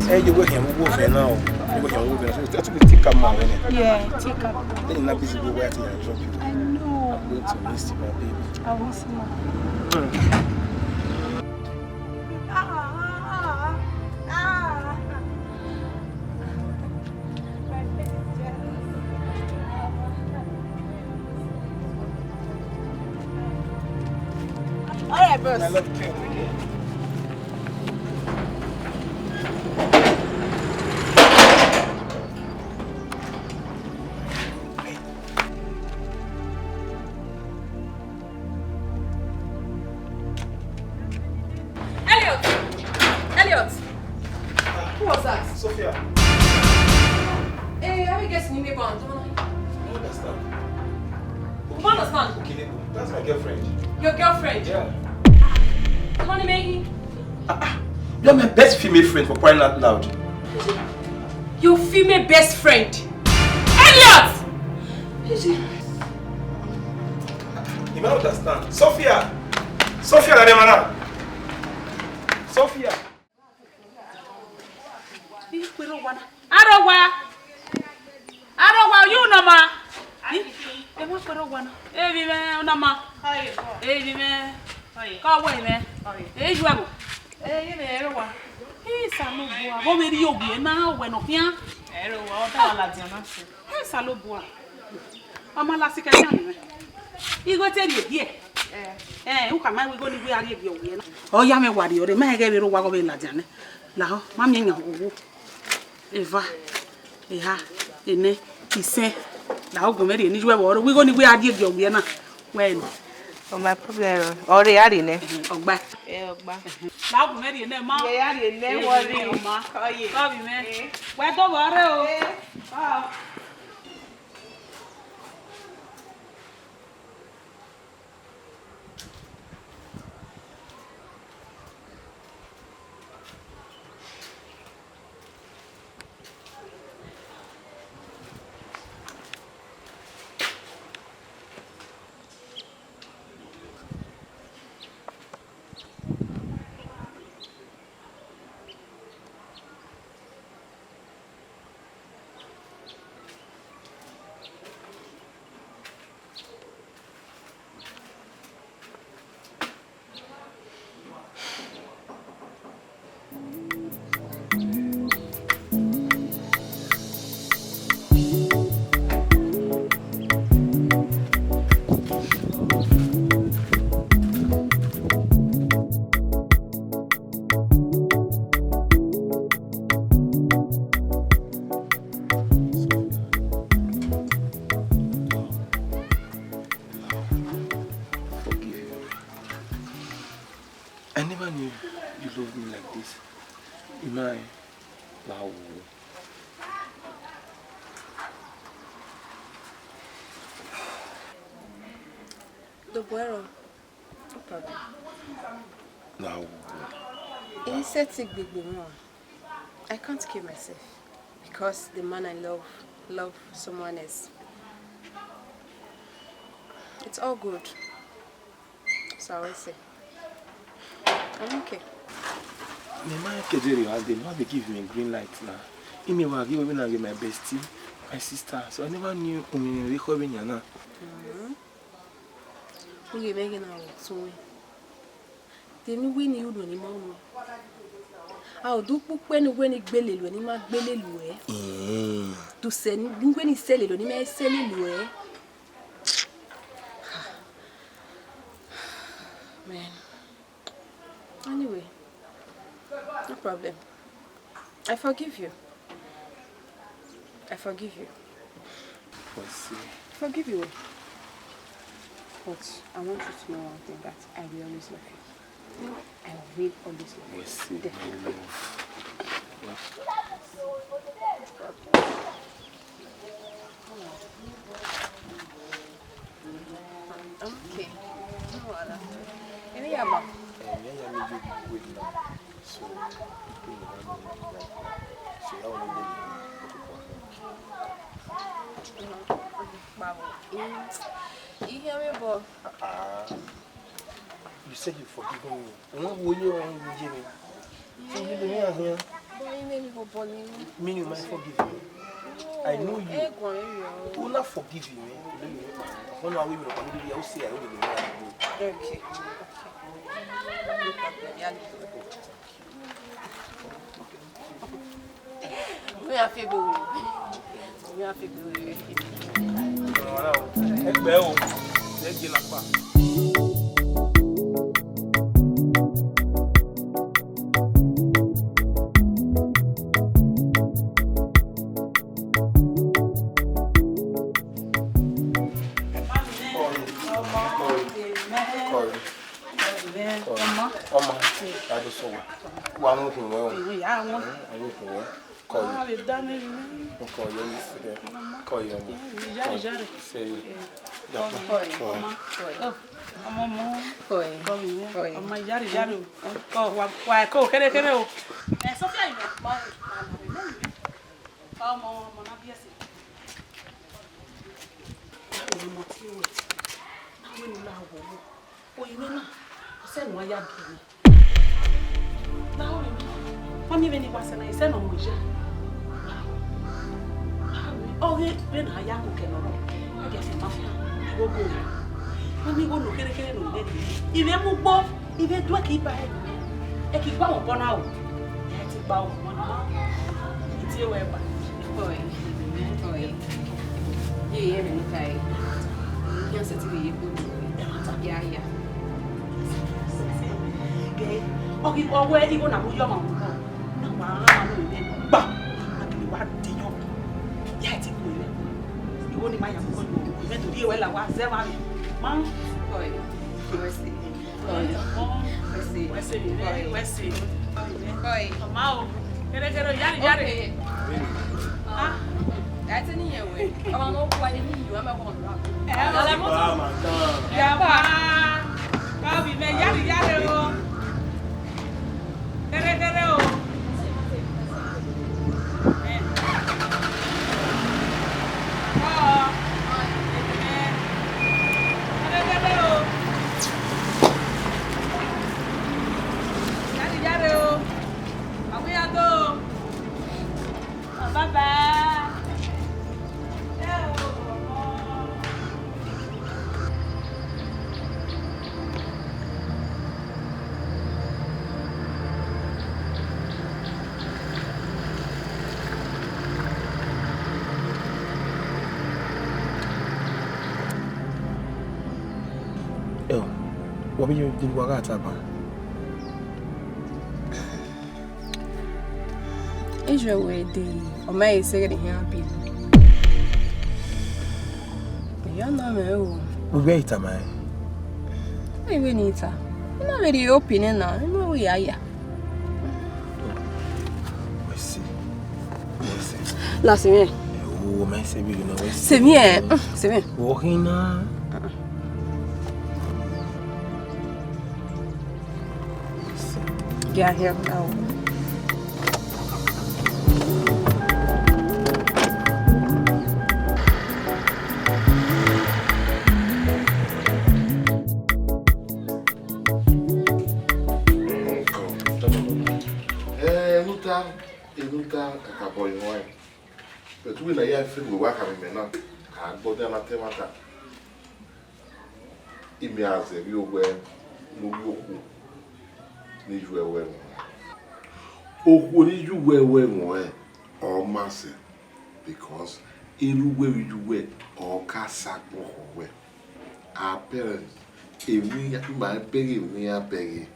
Hey, you working with Wolf now? You working with Wolf? So that's what we take up now, isn't it? Yeah, take up. Then you're not busy with where to drop you. I know. I'm going to miss you, my baby. I miss you. All right, boss. I love you. Elliot! Who was that? Sofia. Hey, how are you guessing you may bond? I understand. You understand? Okay, that's my girlfriend. Your girlfriend? Yeah. Money making? You're my best female friend for crying out loud. Your female best friend? Elliot! You might understand. Sofia! Sofia, la demanda. Sofia! Arowa, you know ma. Hey, man, no ma. Hey, man. Go away, man. Hey, you are. Hey, Arowa. Hey, Salobua. Go with you now when of ya. Arowa, hey, Salobua. I'm a lasika. You go tell you here. Who can we go to where you? Oh, ya me worry, or the man gave you a walk away, Ladiane. Now, Mammy, Eva, Ine, he said, now go marry, and we're going to where I give you, Vienna. When? Oh, my problem. Or the Adine. Oh, back. Now, marry, and then, Mamma, never worry, Ma. Call you, man. Where go, Water? I never knew you loved me like this. Imai, wow. The boy, no problem. Now, He said big more. I can't kill myself because the man I love someone else. It's all good. So I will say, I'm okay. they never give me a green light now. Imi wa give me my bestie, my sister. So I never knew we recording ya now. We making our so. Then we knew when you mom. I'll do when you belly when you might belly lue. To send when you sell it, when you may sell it lue. Man. Anyway, no problem. I forgive you. I forgive you. Forgive you. But I want you to know one thing, that I will always love you. I will always love you. Definitely. Okay. No other. Any other? You hear me, boy? You said you forgive me. What will you want to give me? So you do here? Me, you might forgive me. I know you. You will not forgive me. One hour we will not be say I will be. Okay. We have to go. We have to go. Mami veni kwa sana isema mwisha. Oge bena yako kenoro. Oge se mafia. Gogo. Mami go no kere no de. Ibe mu gbo, ibe do ki ba e. E ki gba won bona o. E ti gba won bona. Iti e we ba. Oi. Ye me ni kai. Yan se ti ye ko. Ya. Okay. Oge owe ibo na mu yo mo. Ba, akili wa diyo. Ya ti ko ile. Iwo ni ma ya ko lo. Me to di e we la wa ze ma mi. Ma. Oi. Wesi. Oi. Wesi. Oi. Ma o. Kere yari. Ah. That's any way. I want to go and you am a one. Ya ba. Ka bi me yari o. Kere o. What will you do? What happened? Israel way the Omei said here people. You know me. We wait, man. We need her. You know very open now. You know we are here. We see. Last minute. Oh, man, say we know. C'est bien. C'est bien. Walking now. Yeah, here now. Nunca acabou em um. Eu tu ainda ia filho o acaba menor. A boda na temata. E me aze viu no yoku. Ni juwe oku ni juwe mo o mase because iluwe juwe o kasa pokowe. Our parents emi ya ma begi ni ya begi.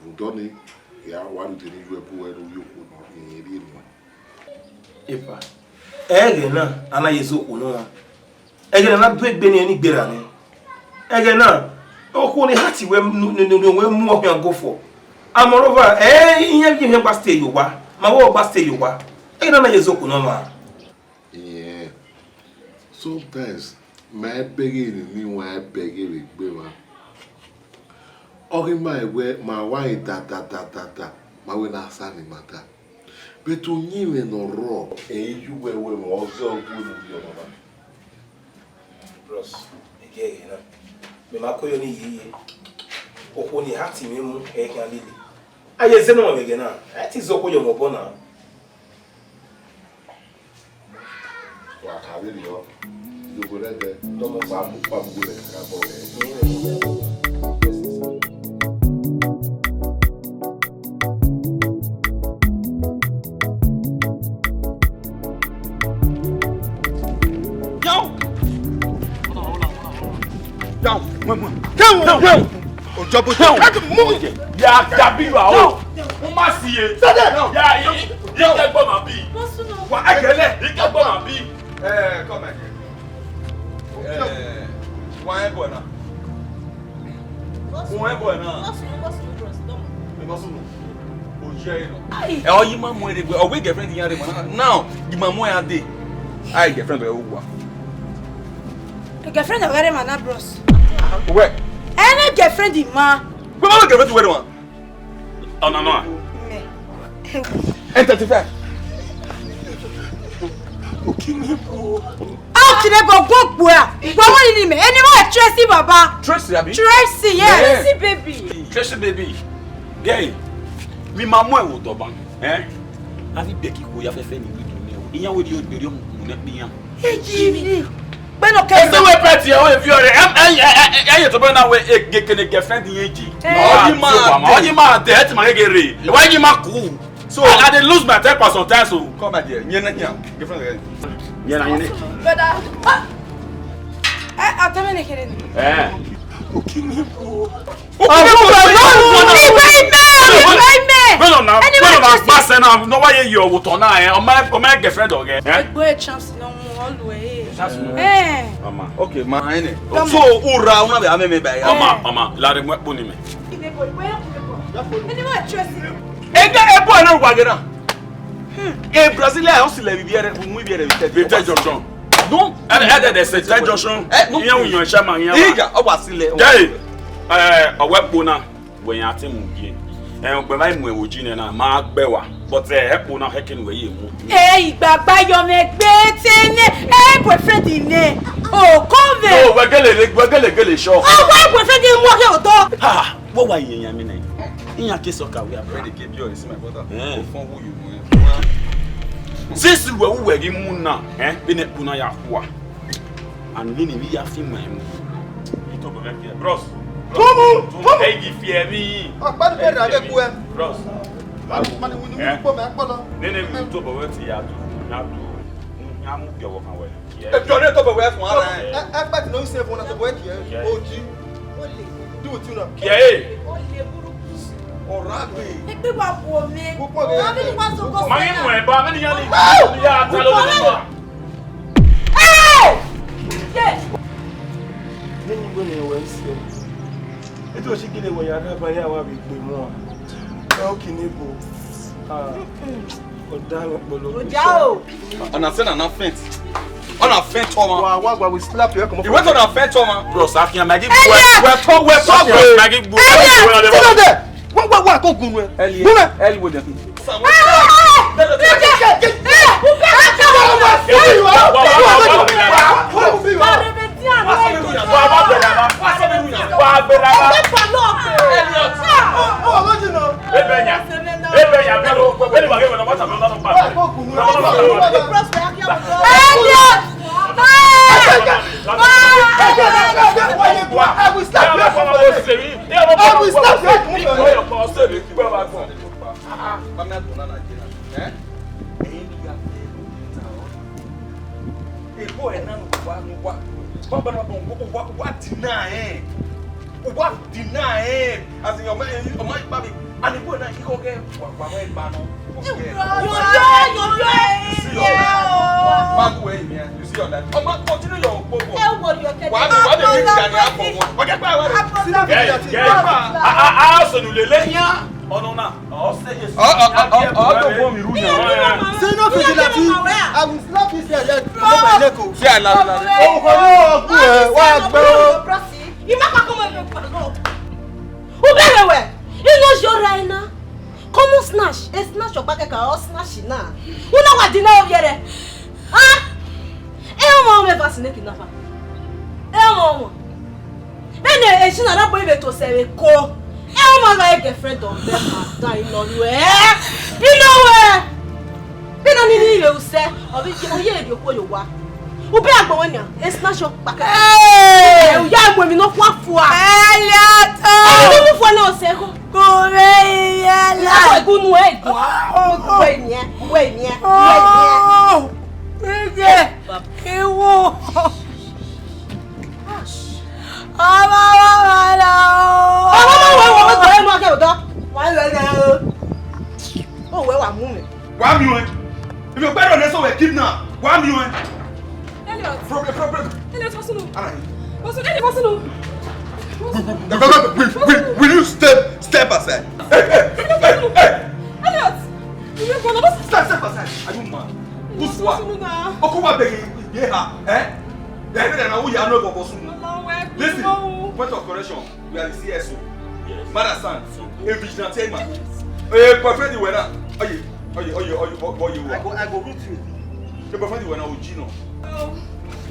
Udoni ya wanu de ni juwe buwe no yoku no ni ri no. Epa. Ege na ana yeso ono. Ege na begbe ni eni gbera ni. Ege na oku ni hati we mu ohian go for. Amorova iyan bi me gba stay yo wa. Ma wo gba stay yo wa. Ege na yeso ono ma. Yeah. Sometimes my begging ni wa begi we gbe wa. Ori my we ma wa ta ma we na sa ni mata. But onye no ro you we mo ozo gulu yo mama. Bros, ege na. Me ma koyo ni yiye. Oku ni hati me mu e kan lele. Aye zeno again now. That is okay your mobona. Wa ka be yo. You go there don't ba go le ka bo. Down. Down. Ojobo down. Ya dabi wa o. O ma si e. Ya ike gbo ma bi. Wa agele ike gbo ma bi. Come again. One boy na. One boy na. Oh, you ma mo e de o we girlfriend yan re mo now. You ma mo ya dey. Ai girlfriend we wo. Girlfriend of very man, bros. Where? Any girlfriend in ma. Where my girlfriend where one? Oh no no. Me. And 35. Out to the go boy. But what in me? Anyone Tracy baba? Tracy abi? Tracy, yes. Tracy baby. Tracy baby. Gay. Mi mamu e wo to ban. Avi beki ko ya fefe ni widu ni o. Iyan wo di o gbere o mu na piyan. Eji. Beno ke. Ese we party o e fi ore. Eye to be na we gekene girlfriend yin ji. Oji ma de et ma gegere. Why you ma cool? So I dey lose my temper sometimes so. Come my dear. Yen na girlfriend. Yen na yen. Brother. Atamene kere. No, pass na no why you wo to na o my girlfriend o ge. Boy chance no always. Mama, okay, ma ene. So ura una be ameme ba ya. Mama, la re mo ni me. Anyone Tracy? Ega ebo na gwa ge na. Brazilian o si le bibiere mu bibiere bi junction. Non, elle de cette junction. Yan wo yan chama yan. Ija o wa sile. Jai. Owepo na we yan ati mu bi. Pe mai mu ewoji na ma gbewa. But epo na heken we ye mu. Igbagba yo me gbe tene. Boyfriend ine. Oh, come. No, we gele show. Oh, why boyfriend in work here to? Ha, what why yan mi na? In case of we are ready to give you my brother. Phone who you. Since we were gi mu na, be ne puna ya kwa. And we ya fi mu em. Ito go get bros. Come. Hey, give fear me. Ba de ra be ku e. Bros. Ma ni wunu ko me akpolo. Nene mi to bo we ti ya do. Ya mu gbe wo kan we. E jore to bo we fun ara. E pa ti no se fun na to bo e ki e. O ji. Do it now. Kiye. Oragbe. Egbe wa wo mi. Pupo ge. Ma mi wa so go. Ma yin mo e ba me ni yan ni. Ya ta lo ni ba. Nini go ne we se. Eto o shigile wo ya ba ya wa bi gbe mo. O kini bo. O da lo polo. O ja o. On a said an fence. On a fence Toma. Wa we slap you come. You went on a fence Toma. Bro, Sofia Maggie we Maggie bu. Wa ko gun we. Eli wo dem. What deny as in your man, baby, and the boy that he go get what you see on that. Continue your Como snatch? E snatch your back or snatch na. Una wa deny yere. Ah? E mo me vaccinate na fa. E mo. Bene e shi na boy be to se ko. E I'm a girlfriend of them. I know where. You know where? Then I need you say, or you call you what? Who be a boy? It's not your back. Hey, young women of what for? Elliot! Oh, for no second. Go away, yeah. Good way. Wait, if you're better than so, we're kidnapped. Why am you? Elliot. Problem. Elliot, what's the Will you step aside? Elliot. Step aside. Are you mad? Who's what? Listen, point of correction. We are the CSO. Mother son. A vigilante man. Boyfriend, you were not. I go root you. Your boyfriend, you were not with Gino.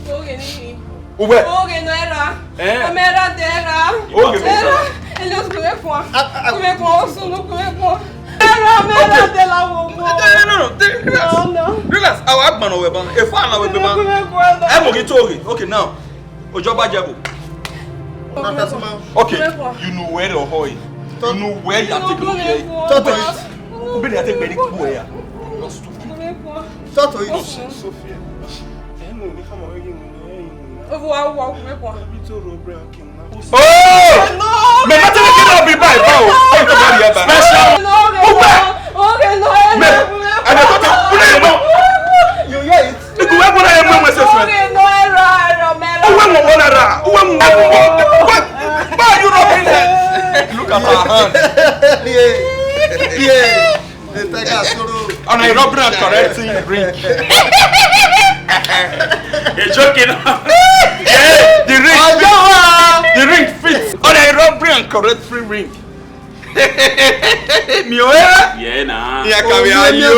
Okay, no era. Era terra. Elliot, come here for. No. Relax. Our man over ban. If I know we ban. I'm going to okay now. Ojoba Jabo. Okay. You know where the hoy. You know where you are taking care. You better take medic boy. You're stupid. Talk to it. Sofia. Oh! Me not take it up be by bow. Special. Okay, no. You hear it? You go when I am when myself. Okay, no era. Why you not in there? Look at our hand. Yeah. And I rub and correcting ring. You're joking. Yeah, the ring fits. And I rub and correct free ring. Mioera? Yeah, nah. Ya caviario.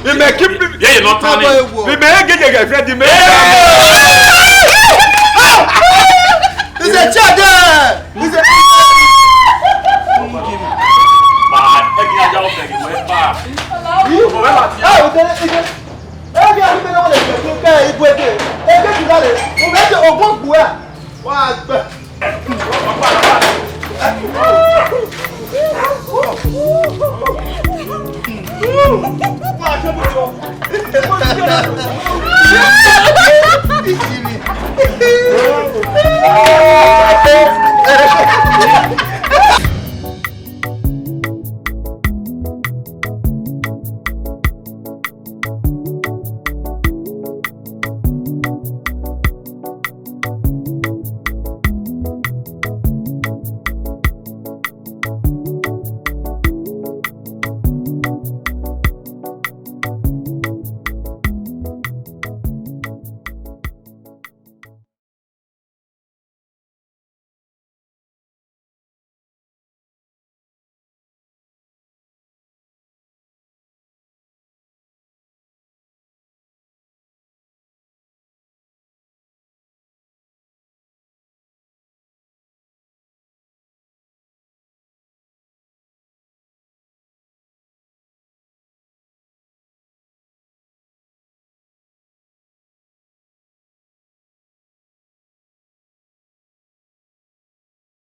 You may keep yeah, you're not turning. We may get your friend. It's a charger.